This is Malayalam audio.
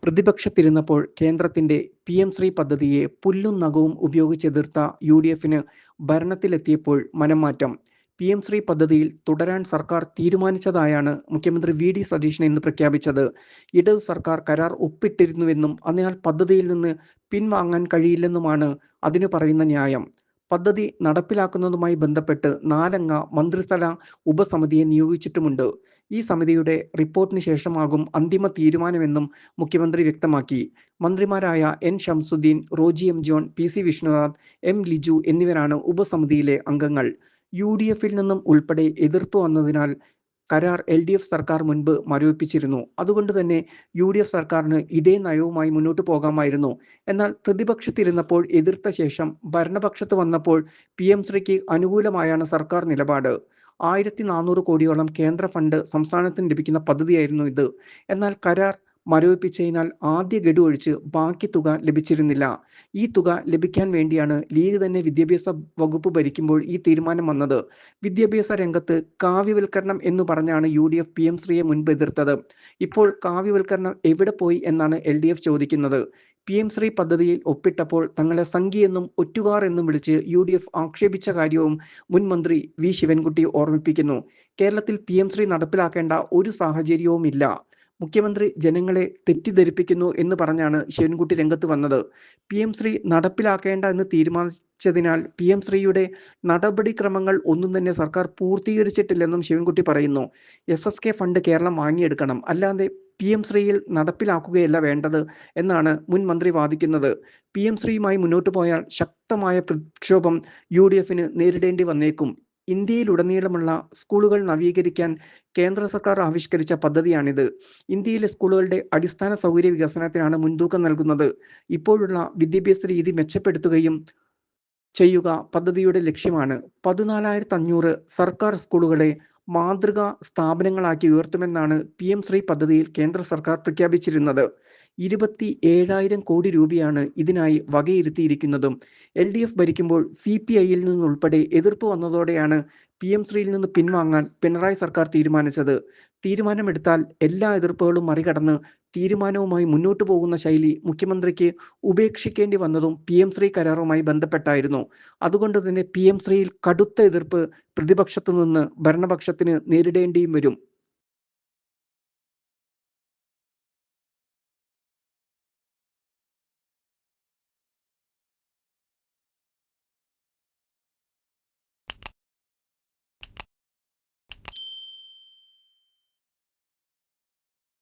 പ്രതിപക്ഷത്തിരുന്നപ്പോൾ കേന്ദ്രത്തിന്റെ പി.എം. ശ്രീ പദ്ധതിയെ പുല്ലും നഖവും ഉപയോഗിച്ചെതിർത്ത യു.ഡി.എഫിന് ഭരണത്തിലെത്തിയപ്പോൾ മനംമാറ്റം. പി.എം. ശ്രീ പദ്ധതിയിൽ തുടരാൻ സർക്കാർ തീരുമാനിച്ചതായാണ് മുഖ്യമന്ത്രി വി.ഡി. സതീശൻ ഇന്ന് പ്രഖ്യാപിച്ചത്. ഇടതു സർക്കാർ കരാർ ഒപ്പിട്ടിരുന്നുവെന്നും അതിനാൽ പദ്ധതിയിൽ നിന്ന് പിൻവാങ്ങാൻ കഴിയില്ലെന്നുമാണ് അതിനു പറയുന്ന ന്യായം. പദ്ധതി നടപ്പിലാക്കുന്നതുമായി ബന്ധപ്പെട്ട് 4 അംഗ മന്ത്രിതല ഉപസമിതിയെ നിയോഗിച്ചിട്ടുമുണ്ട്. ഈ സമിതിയുടെ റിപ്പോർട്ടിന് ശേഷമാകും അന്തിമ തീരുമാനമെന്നും മുഖ്യമന്ത്രി വ്യക്തമാക്കി. മന്ത്രിമാരായ N. Shamsuddin, Roji M. John, P C. Vishnunath, M. Liju എന്നിവരാണ് ഉപസമിതിയിലെ അംഗങ്ങൾ. യു.ഡി.എഫിൽ നിന്നും ഉൾപ്പെടെ എതിർപ്പ് വന്നതിനാൽ കരാർ എൽ.ഡി.എഫ് സർക്കാർ മുൻപ് മരവിപ്പിച്ചിരുന്നു. അതുകൊണ്ടുതന്നെ യു.ഡി.എഫ് സർക്കാരിന് ഇതേ നയവുമായി മുന്നോട്ടു പോകാമായിരുന്നു. എന്നാൽ പ്രതിപക്ഷത്തിരുന്നപ്പോൾ എതിർത്ത ശേഷം ഭരണപക്ഷത്ത് വന്നപ്പോൾ പി.എം. ശ്രീക്ക് അനുകൂലമായാണ് സർക്കാർ നിലപാട്. 1400 കോടിയോളം കേന്ദ്ര ഫണ്ട് സംസ്ഥാനത്തിന് ലഭിക്കുന്ന പദ്ധതിയായിരുന്നു ഇത്. എന്നാൽ കരാർ മരവിപ്പിച്ചതിനാൽ ആദ്യ ഗഡു ഒഴിച്ച് ബാക്കി തുക ലഭിച്ചിരുന്നില്ല. ഈ തുക ലഭിക്കാൻ വേണ്ടിയാണ് ലീഗ് തന്നെ വിദ്യാഭ്യാസ വകുപ്പ് ഭരിക്കുമ്പോൾ ഈ തീരുമാനം വന്നത്. വിദ്യാഭ്യാസ രംഗത്ത് കാവ്യവൽക്കരണം എന്നു പറഞ്ഞാണ് യു.ഡി.എഫ് പി.എം. ശ്രീയെ മുൻപ് എതിർത്തത്. ഇപ്പോൾ കാവ്യവൽക്കരണം എവിടെ പോയി എന്നാണ് എൽ.ഡി.എഫ് ചോദിക്കുന്നത്. പി.എം. ശ്രീ പദ്ധതിയിൽ ഒപ്പിട്ടപ്പോൾ തങ്ങളെ സംഘിയെന്നും ഒറ്റുകാർ എന്നും വിളിച്ച് യു.ഡി.എഫ് ആക്ഷേപിച്ച കാര്യവും മുൻ മന്ത്രി വി. ശിവൻകുട്ടി ഓർമ്മിപ്പിക്കുന്നു. കേരളത്തിൽ പി.എം. ശ്രീ നടപ്പിലാക്കേണ്ട ഒരു സാഹചര്യവുമില്ല. മുഖ്യമന്ത്രി ജനങ്ങളെ തെറ്റിദ്ധരിപ്പിക്കുന്നു എന്ന് പറഞ്ഞാണ് ശിവൻകുട്ടി രംഗത്ത് വന്നത്. പി.എം. ശ്രീ നടപ്പിലാക്കേണ്ട എന്ന് തീരുമാനിച്ചതിനാൽ പി.എം. ശ്രീയുടെ നടപടിക്രമങ്ങൾ ഒന്നും തന്നെ സർക്കാർ പൂർത്തീകരിച്ചിട്ടില്ലെന്നും ശിവൻകുട്ടി പറയുന്നു. എസ്.എസ്.കെ ഫണ്ട് കേരളം വാങ്ങിയെടുക്കണം, അല്ലാതെ പി.എം. ശ്രീയിൽ നടപ്പിലാക്കുകയല്ല വേണ്ടത് എന്നാണ് മുൻ മന്ത്രി വാദിക്കുന്നത്. പി.എം. ശ്രീയുമായി മുന്നോട്ടു പോയാൽ ശക്തമായ പ്രക്ഷോഭം യു.ഡി.എഫിന് നേരിടേണ്ടി വന്നേക്കും. ഇന്ത്യയിലുടനീളമുള്ള സ്കൂളുകൾ നവീകരിക്കാൻ കേന്ദ്ര സർക്കാർ ആവിഷ്കരിച്ച പദ്ധതിയാണിത്. ഇന്ത്യയിലെ സ്കൂളുകളുടെ അടിസ്ഥാന സൗകര്യ വികസനത്തിനാണ് മുൻതൂക്കം നൽകുന്നത്. ഇപ്പോഴുള്ള വിദ്യാഭ്യാസ രീതി മെച്ചപ്പെടുത്തുകയും ചെയ്യുക പദ്ധതിയുടെ ലക്ഷ്യമാണ്. 14,500 സർക്കാർ സ്കൂളുകളെ മാതൃകാ സ്ഥാപനങ്ങളാക്കി ഉയർത്തുമെന്നാണ് പി.എം. ശ്രീ പദ്ധതിയിൽ കേന്ദ്ര സർക്കാർ പ്രഖ്യാപിച്ചിരുന്നത്. 27,000 കോടി രൂപയാണ് ഇതിനായി വകയിരുത്തിയിരിക്കുന്നതും. എൽ.ഡി.എഫ് ഭരിക്കുമ്പോൾ സി.പി.ഐയിൽ നിന്നുൾപ്പെടെ എതിർപ്പ് വന്നതോടെയാണ് പി.എം. ശ്രീയിൽ നിന്ന് പിൻവാങ്ങാൻ പിണറായി സർക്കാർ തീരുമാനിച്ചത്. തീരുമാനമെടുത്താൽ എല്ലാ എതിർപ്പുകളും മറികടന്ന് തീരുമാനവുമായി മുന്നോട്ടു പോകുന്ന ശൈലി മുഖ്യമന്ത്രിക്ക് ഉപേക്ഷിക്കേണ്ടി വന്നതും പി.എം. ശ്രീ കരാറുമായി ബന്ധപ്പെട്ടായിരുന്നു. അതുകൊണ്ട് തന്നെ പി.എം. ശ്രീയിൽ കടുത്ത എതിർപ്പ് പ്രതിപക്ഷത്തു നിന്ന് ഭരണപക്ഷത്തിന് നേരിടേണ്ടിയും വരും.